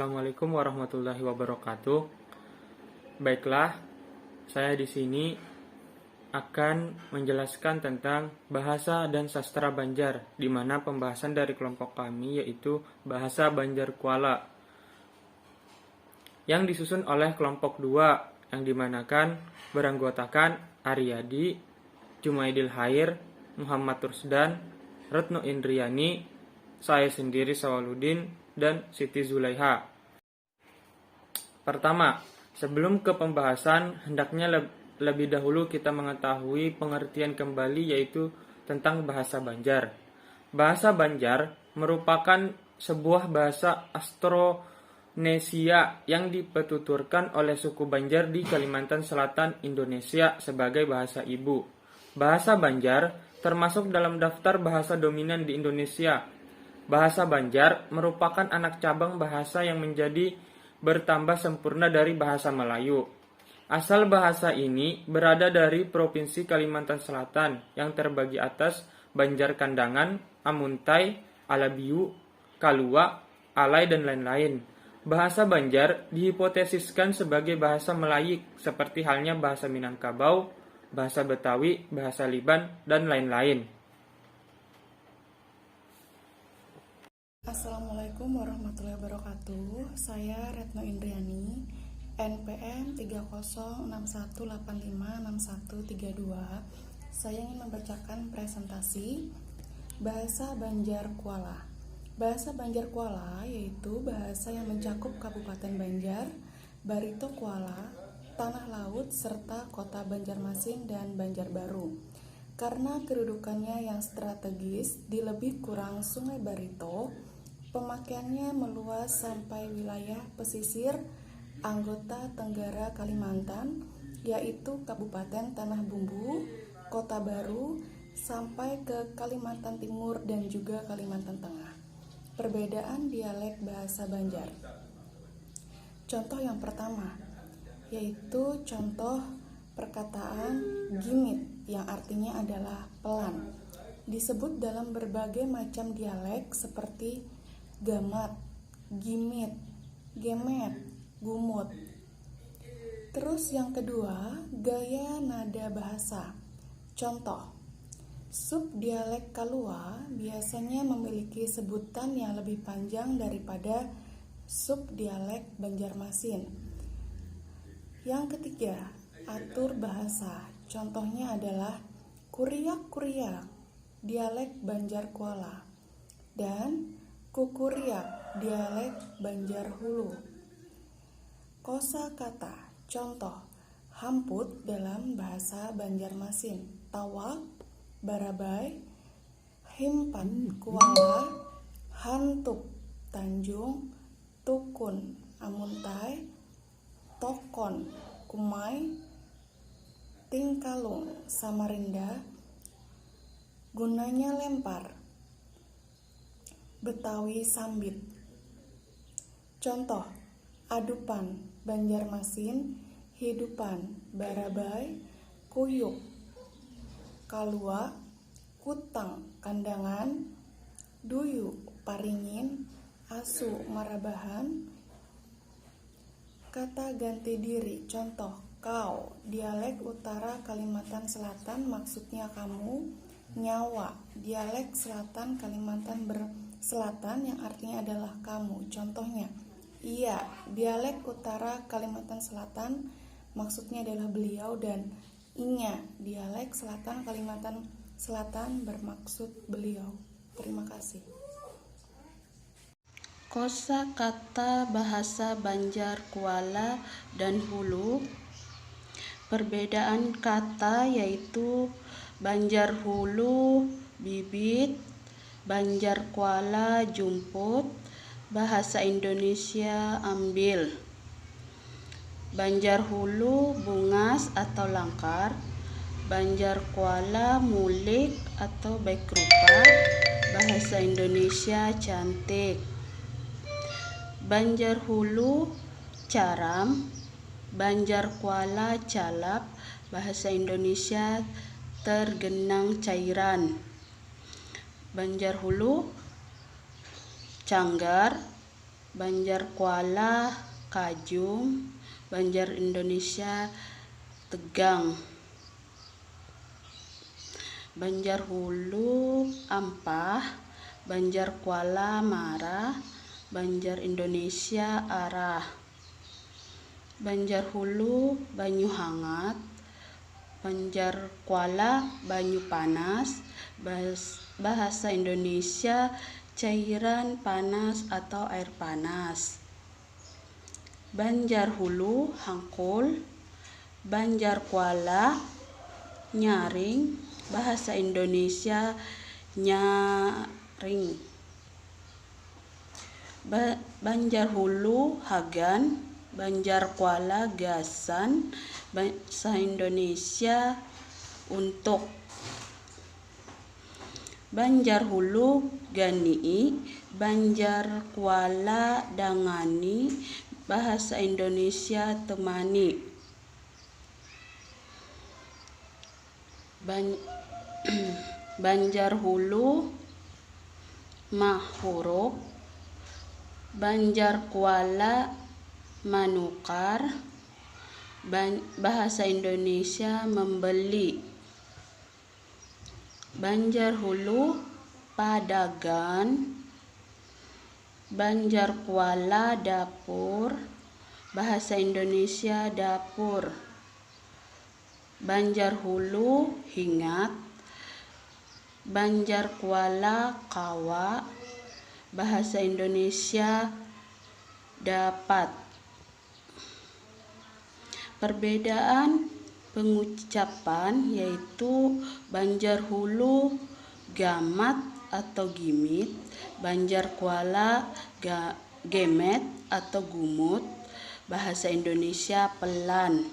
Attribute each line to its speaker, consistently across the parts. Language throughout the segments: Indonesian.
Speaker 1: Assalamualaikum warahmatullahi wabarakatuh. Baiklah, saya di sini akan menjelaskan tentang bahasa dan sastra Banjar, di mana pembahasan dari kelompok kami yaitu bahasa Banjar Kuala, yang disusun oleh kelompok 2, yang dimanakan beranggotakan Aryadi, Jumaidil Hair, Muhammad Rusdan, Retno Indriani, saya sendiri Sawaludin, dan Siti Zulaiha. Pertama, sebelum ke pembahasan, hendaknya lebih dahulu kita mengetahui pengertian kembali yaitu tentang bahasa Banjar. Bahasa Banjar merupakan sebuah bahasa Austronesia yang dipetuturkan oleh suku Banjar di Kalimantan Selatan, Indonesia sebagai bahasa ibu. Bahasa Banjar termasuk dalam daftar bahasa dominan di Indonesia. Bahasa Banjar merupakan anak cabang bahasa yang menjadi bertambah sempurna dari bahasa Melayu. Asal bahasa ini berada dari Provinsi Kalimantan Selatan yang terbagi atas Banjar Kandangan, Amuntai, Alabiu, Kalua, Alai, dan lain-lain. Bahasa Banjar dihipotesiskan sebagai bahasa Melayu seperti halnya bahasa Minangkabau, bahasa Betawi, bahasa Liban, dan lain-lain.
Speaker 2: Assalamualaikum warahmatullahi wabarakatuh. Saya Retno Indriani, NPM 3061856132. Saya ingin membacakan presentasi Bahasa Banjar Kuala. Bahasa Banjar Kuala yaitu bahasa yang mencakup Kabupaten Banjar, Barito Kuala, Tanah Laut, serta Kota Banjarmasin dan Banjarbaru. Karena kedudukannya yang strategis di lebih kurang Sungai Barito, pemakaiannya meluas sampai wilayah pesisir anggota Tenggara Kalimantan, yaitu Kabupaten Tanah Bumbu, Kota Baru, sampai ke Kalimantan Timur dan juga Kalimantan Tengah. Perbedaan dialek bahasa Banjar. Contoh yang pertama, yaitu contoh perkataan gimit yang artinya adalah pelan. Disebut dalam berbagai macam dialek seperti gamat, gimit, gemet, gumut. Terus yang kedua, gaya nada bahasa. Contoh, subdialek Kalua biasanya memiliki sebutan yang lebih panjang daripada subdialek Banjarmasin. Yang ketiga, atur bahasa. Contohnya adalah kuriak-kuriak, dialek Banjar Kuala, dan kukuriak, dialek Banjar Hulu. Kosakata, contoh, hamput dalam bahasa Banjarmasin, tawak, barabai, himpat, kuala, hantuk, Tanjung, tukun, Amuntai, tokon, Kumai, tingkalung, Samarinda, gunanya lempar, Betawi sambit. Contoh, adupan, Banjarmasin, hidupan, barabai, kuyuk, Kalua, kutang, Kandangan, duyu, paringin, asu, Marabahan. Kata ganti diri, contoh, kau, dialek utara Kalimantan Selatan maksudnya kamu, nyawa, dialek selatan Kalimantan Selatan yang artinya adalah kamu. Contohnya, iya, dialek utara Kalimantan Selatan maksudnya adalah beliau, dan inya, dialek selatan Kalimantan Selatan bermaksud beliau. Terima kasih.
Speaker 3: Kosakata bahasa Banjar Kuala dan Hulu. Perbedaan kata yaitu Banjar Hulu bibit, Banjar Kuala jumput, bahasa Indonesia ambil. Banjar Hulu bungas atau langkar, Banjar Kuala mulik atau baik rupa, bahasa Indonesia cantik. Banjar Hulu caram, Banjar Kuala calap, bahasa Indonesia tergenang cairan. Banjar Hulu canggar, Banjar Kuala Kajung, Banjar Indonesia Tegang, Banjar Hulu Ampah, Banjar Kuala Marah, Banjar Indonesia Arah, Banjar Hulu Banyu Hangat, Banjar Kuala Banyu Panas, bahasa Indonesia cairan panas atau air panas. Banjar Hulu Hangkul, Banjar Kuala Nyaring, bahasa Indonesia nyaring. Banjar Hulu Hagan, Banjar Kuala Gasan, bahasa Indonesia untuk. Banjar Hulu Ganii, Banjar Kuala Dangani, bahasa Indonesia temani. Banjar Hulu Mahuruk, Banjar Kuala Manukar, bahasa Indonesia membeli. Banjar Hulu Padagan, Banjar Kuala Dapur, bahasa Indonesia dapur. Banjar Hulu Hingat, Banjar Kuala Kawa, bahasa Indonesia dapat. Perbedaan pengucapan yaitu Banjar Hulu gamat atau gimit, Banjar Kuala gemet atau gumut, bahasa Indonesia pelan.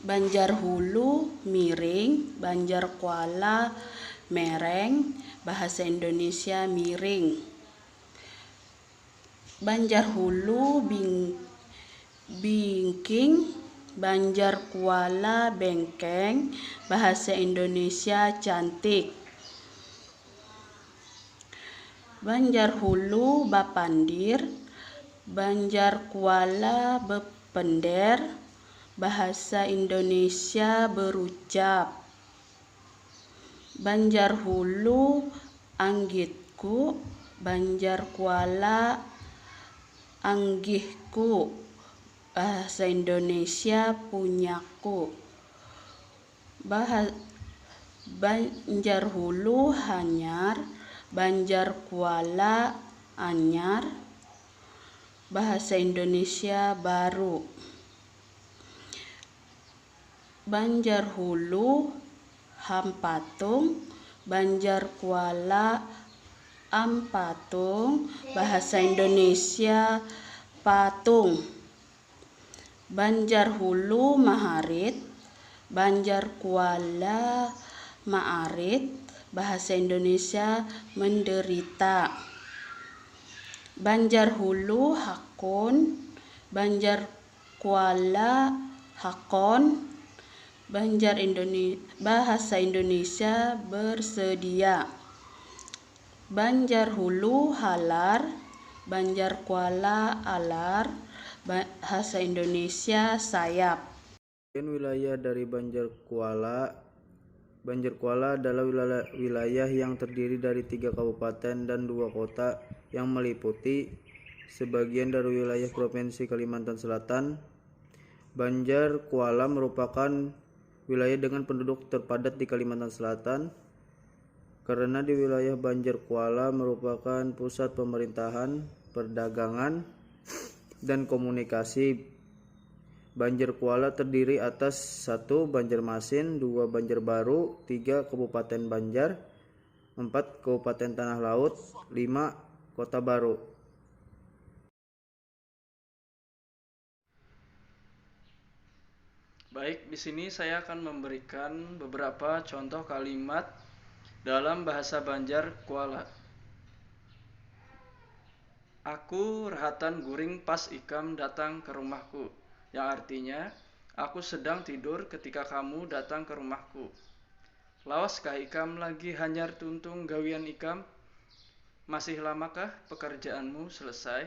Speaker 3: Banjar Hulu miring, Banjar Kuala mereng, bahasa Indonesia miring. Banjar Hulu bingking, Banjar Kuala bengkeng, bahasa Indonesia cantik. Banjar Hulu bapandir, Banjar Kuala bepender, bahasa Indonesia berucap. Banjar Hulu anggitku, Banjar Kuala anggihku, bahasa Indonesia punyaku. Banjar Hulu hanyar, Banjar Kuala anyar, bahasa Indonesia baru. Banjar Hulu hampatung, Banjar Kuala ampatung, bahasa Indonesia patung. Banjar Hulu maharit, Banjar Kuala maarit, bahasa Indonesia menderita. Banjar Hulu hakun, Banjar Kuala hakon, bahasa Indonesia bersedia. Banjar Hulu halar, Banjar Kuala alar, bahasa Indonesia sayap.
Speaker 1: Wilayah dari Banjar Kuala. Banjar Kuala adalah wilayah yang terdiri dari 3 kabupaten dan 2 kota yang meliputi sebagian dari wilayah Provinsi Kalimantan Selatan. Banjar Kuala merupakan wilayah dengan penduduk terpadat di Kalimantan Selatan karena di wilayah Banjar Kuala merupakan pusat pemerintahan, perdagangan, dan komunikasi. Banjar Kuala terdiri atas 1 Banjarmasin, 2 Banjarbaru, 3 Kabupaten Banjar, 4 Kabupaten Tanah Laut, 5 Kota Baru. Baik, di sini saya akan memberikan beberapa contoh kalimat dalam bahasa Banjar Kuala. Aku rahatan guring pas ikam datang ke rumahku, yang artinya aku sedang tidur ketika kamu datang ke rumahku. Lawas kah ikam lagi hanyar tuntung gawian ikam?
Speaker 4: Masih lamakah pekerjaanmu selesai?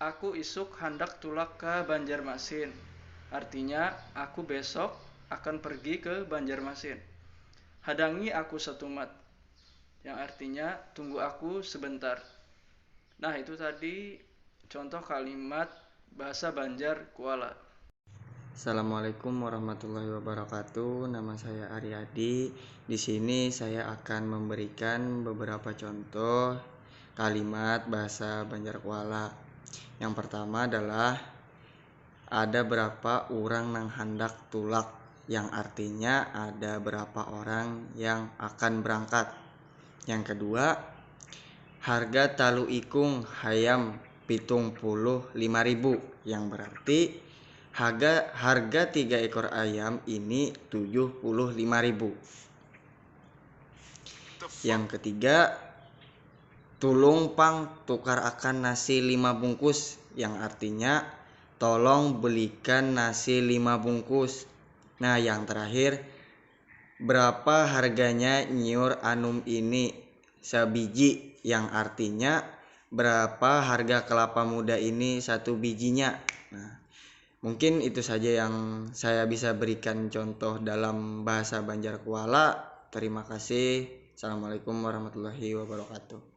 Speaker 4: Aku isuk hendak tulak ke Banjarmasin. Artinya, aku besok akan pergi ke Banjarmasin. Hadangi aku setumat. Yang artinya, tunggu aku sebentar. Nah, itu tadi contoh kalimat bahasa Banjar Kuala.
Speaker 5: Assalamualaikum warahmatullahi wabarakatuh. Nama saya Aryadi. Di sini saya akan memberikan beberapa contoh kalimat bahasa Banjar Kuala. Yang pertama adalah ada berapa orang nang hendak tulak, yang artinya ada berapa orang yang akan berangkat. Yang kedua, harga talu ikung hayam 75.000, yang berarti harga 3 ekor ayam ini 75.000. Yang ketiga, tulung pang tukar akan nasi 5 bungkus, yang artinya tolong belikan nasi 5 bungkus. Nah, yang terakhir, berapa harganya nyur anum ini sebiji, yang artinya berapa harga kelapa muda ini satu bijinya. Nah, mungkin itu saja yang saya bisa berikan contoh dalam bahasa Banjar Kuala. Terima kasih. Assalamualaikum warahmatullahi wabarakatuh.